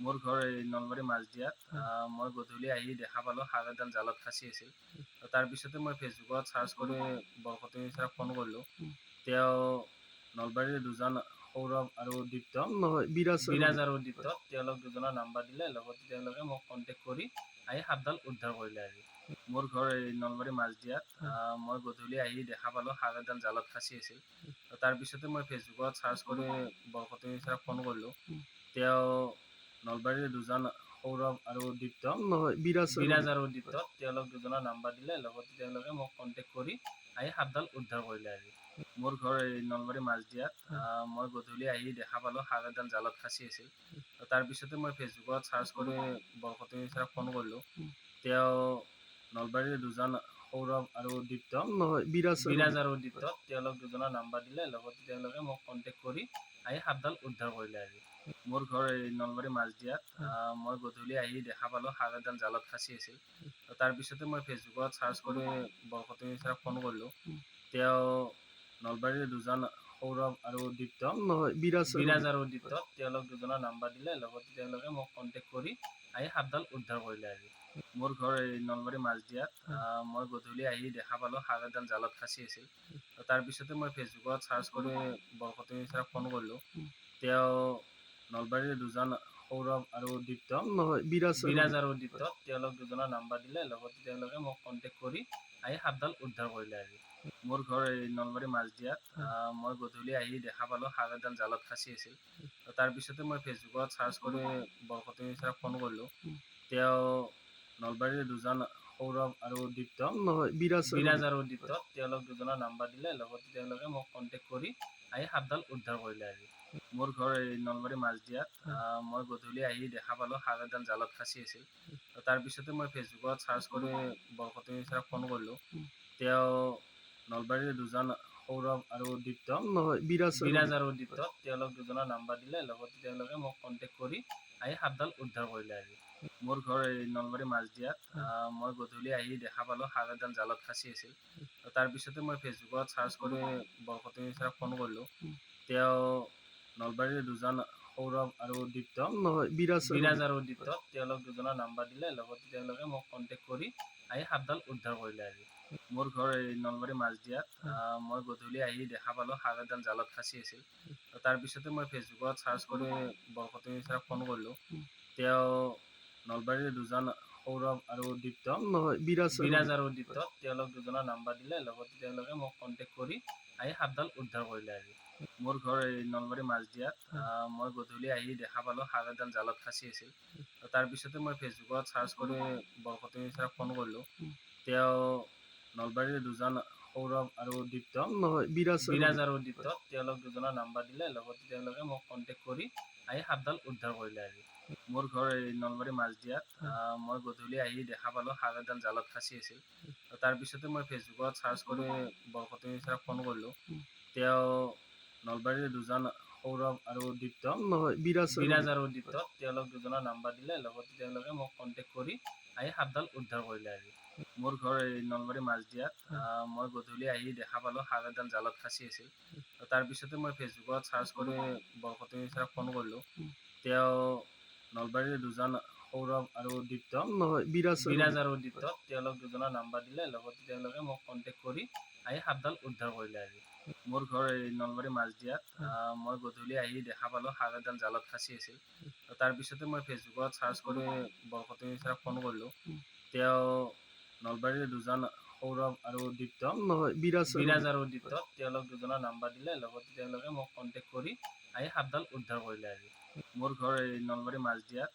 মোৰ ঘৰ এই নলবাৰী মাজদিয়াত। মই গধূলি আহি দেখা পালোঁ হাঁহ এডাল জালত ফাঁচি আছিল। তাৰপিছতে মই ফেচবুকত চাৰ্চ কৰি বৰকটৰি ছাৰক ফোন কৰিলোঁ। তেওঁ নলবাৰীৰ দুজন সৌৰভ আৰু দীপ্ত, নহয় বিৰাজ আৰু দীপ্ত, তেওঁলোক দুজনৰ নাম্বাৰ দিলে। লগতে তেওঁলোকে মোক কণ্টেক্ট কৰি আহি সাপডাল উদ্ধাৰ কৰিলে আজি। মোৰ ঘৰ এই নলবাৰী মাজদিয়াত। মই গধূলি আহি দেখা পালোঁ হাঁহ এডাল জালত ফাঁচি আছিল। তাৰপিছতে মই ফেচবুকত চাৰ্চ কৰি বৰকটৰি ছাৰক ফোন কৰিলোঁ। তেওঁ নলবাৰীৰ দুজন সৌৰভ আৰু দীপ্ত, নহয় বিৰাজ আৰু দীপ্ত, তেওঁলোক দুজনৰ নাম্বাৰ দিলে। লগতে তেওঁলোকে মোক কণ্টেক্ট কৰি আহি সাপডাল উদ্ধাৰ কৰিলে আজি। মোৰ ঘৰ এই নলবাৰী মাজদিয়াত। মই গধূলি আহি দেখা পালোঁ হাঁহ এডাল জালত ফাঁচি আছিল। তাৰপিছতে মই ফেচবুকত চাৰ্চ কৰি বৰকটৰি ছাৰক ফোন কৰিলোঁ। তেওঁ নলবাৰীৰ দুজন সৌৰভ আৰু দীপ্ত, নহয় বিৰাজ আৰু দীপ্ত, তেওঁলোক দুজনৰ নাম্বাৰ দিলে। লগতে তেওঁলোকে মোক কণ্টেক্ট কৰি আহি সাপডাল উদ্ধাৰ কৰিলে আজি। মোৰ ঘৰ এই নলবাৰী মাজদিয়াত। মই গধূলি আহি দেখা পালোঁ হাঁহ এডাল জালত ফাঁচি আছিল। তাৰপিছতে মই ফেচবুকত চাৰ্চ কৰি বৰকটৰি ছাৰক ফোন কৰিলোঁ। তেওঁ নলবাৰীৰ দুজন সৌৰভ আৰু দীপ্ত, নহয় বিৰাজ আৰু দীপ্ত, তেওঁলোক দুজনৰ নাম্বাৰ দিলে। লগতে তেওঁলোকে মোক কণ্টেক্ট কৰি আহি সাপডাল উদ্ধাৰ কৰিলে আজি। মোৰ ঘৰ এই নলবাৰী মাজদিয়াত। মই গধূলি আহি দেখা পালোঁ হাঁহ এডাল জালত ফাঁচি আছিল। তাৰপিছতে মই ফেচবুকত চাৰ্চ কৰি বৰকটৰি ছাৰক ফোন কৰিলোঁ। তেওঁ নলবাৰীৰ দুজন সৌৰভ আৰু দীপ্ত, নহয় বিৰাজ আৰু দীপ্ত, তেওঁলোক দুজনৰ নাম্বাৰ দিলে। লগতে তেওঁলোকে মোক কণ্টেক্ট কৰি আহি সাপডাল উদ্ধাৰ কৰিলে আজি। মোৰ ঘৰ এই নলবাৰী মাজদিয়াত। মই গধূলি আহি দেখা পালোঁ হাঁহ এডাল জালত ফাঁচি আছিল। তাৰপিছতে মই ফেচবুকত চাৰ্চ কৰি বৰকটৰি ছাৰক ফোন কৰিলোঁ। তেওঁ নলবাৰীৰ দুজন সৌৰভ আৰু দীপ্ত, নহয় বিৰাজ আৰু দীপ্ত, তেওঁলোক দুজনৰ নাম্বাৰ দিলে। লগতে তেওঁলোকে মোক কণ্টেক্ট কৰি আহি সাপডাল উদ্ধাৰ কৰিলে আজি। মোৰ ঘৰ এই নলবাৰী মাজদিয়াত। মই গধূলি আহি দেখা পালোঁ হাঁহ এডাল জালত ফাঁচি আছিল। তাৰপিছতে মই ফেচবুকত চাৰ্চ কৰি বৰকটৰি ছাৰক ফোন কৰিলোঁ। তেওঁ নলবাৰীৰ দুজন সৌৰভ আৰু দীপ্ত, নহয় বিৰাজ আৰু দীপ্ত, তেওঁলোক দুজনৰ নাম্বাৰ দিলে। লগতে তেওঁলোকে মোক কণ্টেক্ট কৰি আহি সাপডাল উদ্ধাৰ কৰিলে আজি। মোৰ ঘৰ এই নলবাৰী মাজদিয়াত। মই গধূলি আহি দেখা পালোঁ হাঁহ এডাল জালত ফাঁচি আছিল। তাৰপিছতে মই ফেচবুকত চাৰ্চ কৰি বৰকটৰি ছাৰক ফোন কৰিলোঁ। তেওঁ নলবাৰীৰ দুজন সৌৰভ আৰু দীপ্ত, নহয় বিৰাজ আৰু দীপ্ত, তেওঁলোক দুজনৰ নাম্বাৰ দিলে। লগতে তেওঁলোকে মোক কণ্টেক্ট কৰি আহি সাপডাল উদ্ধাৰ কৰিলে আজি। মোৰ ঘৰ এই নলবাৰী মাজদিয়াত। মই গধূলি আহি দেখা পালোঁ হাঁহ এডাল জালত ফাঁচি আছিল। তাৰপিছতে মই ফেচবুকত চাৰ্চ কৰি বৰকটৰি ছাৰক ফোন কৰিলোঁ। তেওঁ নলবাৰীৰ দুজন সৌৰভ আৰু দীপ্ত, নহয় বিৰাজ আৰু দীপ্ত, তেওঁলোক দুজনৰ নাম্বাৰ দিলে। লগতে তেওঁলোকে মোক কণ্টেক্ট কৰি আহি সাপডাল উদ্ধাৰ কৰিলে আজি। মোৰ ঘৰ এই নলবাৰী মাজদিয়াত। মই গধূলি আহি দেখা পালোঁ হাঁহ এডাল জালত ফাঁচি আছিল। তাৰপিছতে মই ফেচবুকত চাৰ্চ কৰি বৰকটৰি ছাৰক ফোন কৰিলোঁ। তেওঁ নলবাৰীৰ দুজন সৌৰভ আৰু দীপ্ত, নহয় বিৰাজ আৰু দীপ্ত, তেওঁলোক দুজনৰ নাম্বাৰ দিলে। লগতে তেওঁলোকে মোক কণ্টেক্ট কৰি আহি সাপডাল উদ্ধাৰ কৰিলে আজি। মোৰ ঘৰ এই নলবাৰী মাজদিয়াত। মই গধূলি আহি দেখা পালোঁ হাঁহ এডাল জালত ফাঁচি আছিল। তাৰপিছতে মই ফেচবুকত চাৰ্চ কৰি বৰকটৰি ছাৰক ফোন কৰিলোঁ। তেওঁ নলবাৰীৰ দুজন সৌৰভ আৰু দীপ্ত, নহয় বিৰাজ আৰু দীপ্ত, তেওঁলোক দুজনৰ নাম্বাৰ দিলে। লগতে তেওঁলোকে মোক কণ্টেক্ট কৰি আহি সাপডাল উদ্ধাৰ কৰিলে আজি। মোৰ ঘৰ এই নলবাৰী মাজদিয়াত। মই গধূলি আহি দেখা পালোঁ হাঁহ এডাল জালত ফাঁচি আছিল। তাৰপিছতে মই ফেচবুকত চাৰ্চ কৰি বৰকটৰি ছাৰক ফোন কৰিলোঁ। তেওঁ নলবাৰীৰ দুজন সৌৰভ আৰু দীপ্ত, নহয় বিৰাজ আৰু দীপ্ত, তেওঁলোক দুজনৰ নাম্বাৰ দিলে। লগতে তেওঁলোকে মোক কণ্টেক্ট কৰি আহি সাপডাল উদ্ধাৰ কৰিলে আজি। মোৰ ঘৰ এই নলবাৰী মাজদিয়াত। মই গধূলি আহি দেখা পালোঁ হাঁহ এডাল জালত ফাঁচি আছিল। তাৰপিছতে মই ফেচবুকত চাৰ্চ কৰি বৰকটৰি ছাৰক ফোন কৰিলোঁ। তেওঁ নলবাৰীৰ দুজন সৌৰভ আৰু দীপ্ত, নহয় বিৰাজ আৰু দীপ্ত, তেওঁলোক দুজনৰ নাম্বাৰ দিলে। লগতে তেওঁলোকে মোক কণ্টেক্ট কৰি আহি সাপডাল উদ্ধাৰ কৰিলে আজি। মোৰ ঘৰ এই নলবাৰী মাজদিয়াত।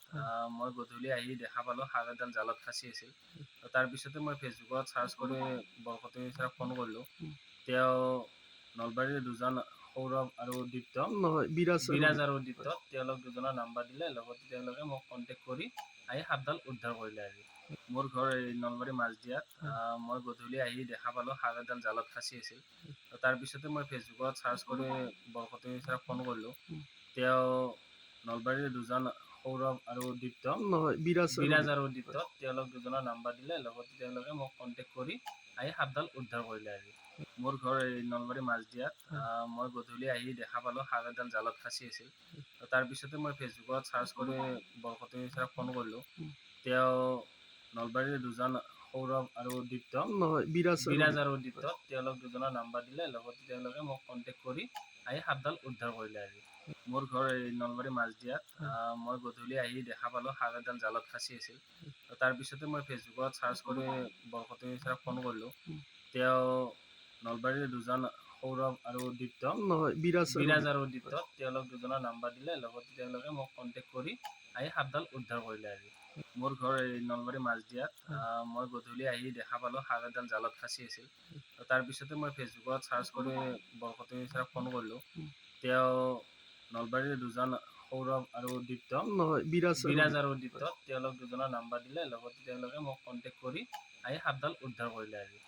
মই গধূলি আহি দেখা পালোঁ হাঁহ এডাল জালত ফাঁচি আছিল। তাৰপিছতে মই ফেচবুকত চাৰ্চ কৰি বৰকটৰি ছাৰক ফোন কৰিলোঁ। তেওঁ নলবাৰীৰ দুজন সৌৰভ আৰু দীপ্ত, নহয় বিৰাজ আৰু দীপ্ত, তেওঁলোক দুজনৰ নাম্বাৰ দিলে। লগতে তেওঁলোকে মোক কণ্টেক্ট কৰি আহি সাপডাল উদ্ধাৰ কৰিলে আজি। মোৰ ঘৰ এই নলবাৰী মাজদিয়াত। মই গধূলি আহি দেখা পালোঁ হাঁহ এডাল জালত ফাঁচি আছিল। তাৰপিছতে মই ফেচবুকত চাৰ্চ কৰি বৰকটৰি ছাৰক ফোন কৰিলোঁ। তেওঁ নলবাৰীৰ দুজন সৌৰভ আৰু দীপ্ত, নহয় বিৰাজ আৰু দীপ্ত, তেওঁলোক দুজনৰ নাম্বাৰ দিলে। লগতে তেওঁলোকে মোক কণ্টেক্ট কৰি আহি সাপডাল উদ্ধাৰ কৰিলে আজি। মোৰ ঘৰ এই নলবাৰী মাজদিয়াত। মই গধূলি আহি দেখা পালোঁ শাক এডাল জালত ফাঁচি আছিল। তাৰপিছতে মই ফেচবুকত চাৰ্চ কৰি বৰকটে ছাৰক ফোন কৰিলোঁ। তেওঁ নলবাৰীৰ দুজন সৌৰভ আৰু দীপ্ত নহয় বিৰাজ আৰু দীপ্ত তেওঁলোক দুজনৰ নাম্বাৰ দিলে, লগতে তেওঁলোকে মোক কণ্টেক্ট কৰি আহি সাপডাল উদ্ধাৰ কৰিলে আজি। মোৰ ঘৰ এই নলবাৰী মাজদিয়াত। মই গধূলি আহি দেখা পালোঁ শাক এডাল জালত ফাঁচি আছিল। তাৰপিছতে মই ফেচবুকত চাৰ্চ কৰি বৰকটে ছাৰক ফোন কৰিলোঁ। তেওঁ নলবাৰীৰ দুজন সৌৰভ আৰু দীপ্ত নহয় বিৰাজ আৰু দীপ্ত তেওঁলোক দুজনৰ নাম্বাৰ দিলে, লগতে তেওঁলোকে মোক কণ্টেক্ট কৰি আহি সাপডাল উদ্ধাৰ কৰিলে আজি। মোৰ ঘৰ এই নলবাৰী মাজদিয়াত। মই গধূলি আহি দেখা পালোঁ শাক এডাল জালত ফাঁচি আছিল। তাৰপিছতে মই ফেচবুকত চাৰ্চ কৰি বৰকটে ছাৰক ফোন কৰিলোঁ। তেওঁ নলবাৰীৰ দুজন সৌৰভ আৰু দীপ্ত নহয় বিৰাজ আৰু দীপ্ত তেওঁলোক দুজনৰ নাম্বাৰ দিলে, লগতে তেওঁলোকে মোক কণ্টেক্ট কৰি আহি সাপডাল উদ্ধাৰ কৰিলে আজি।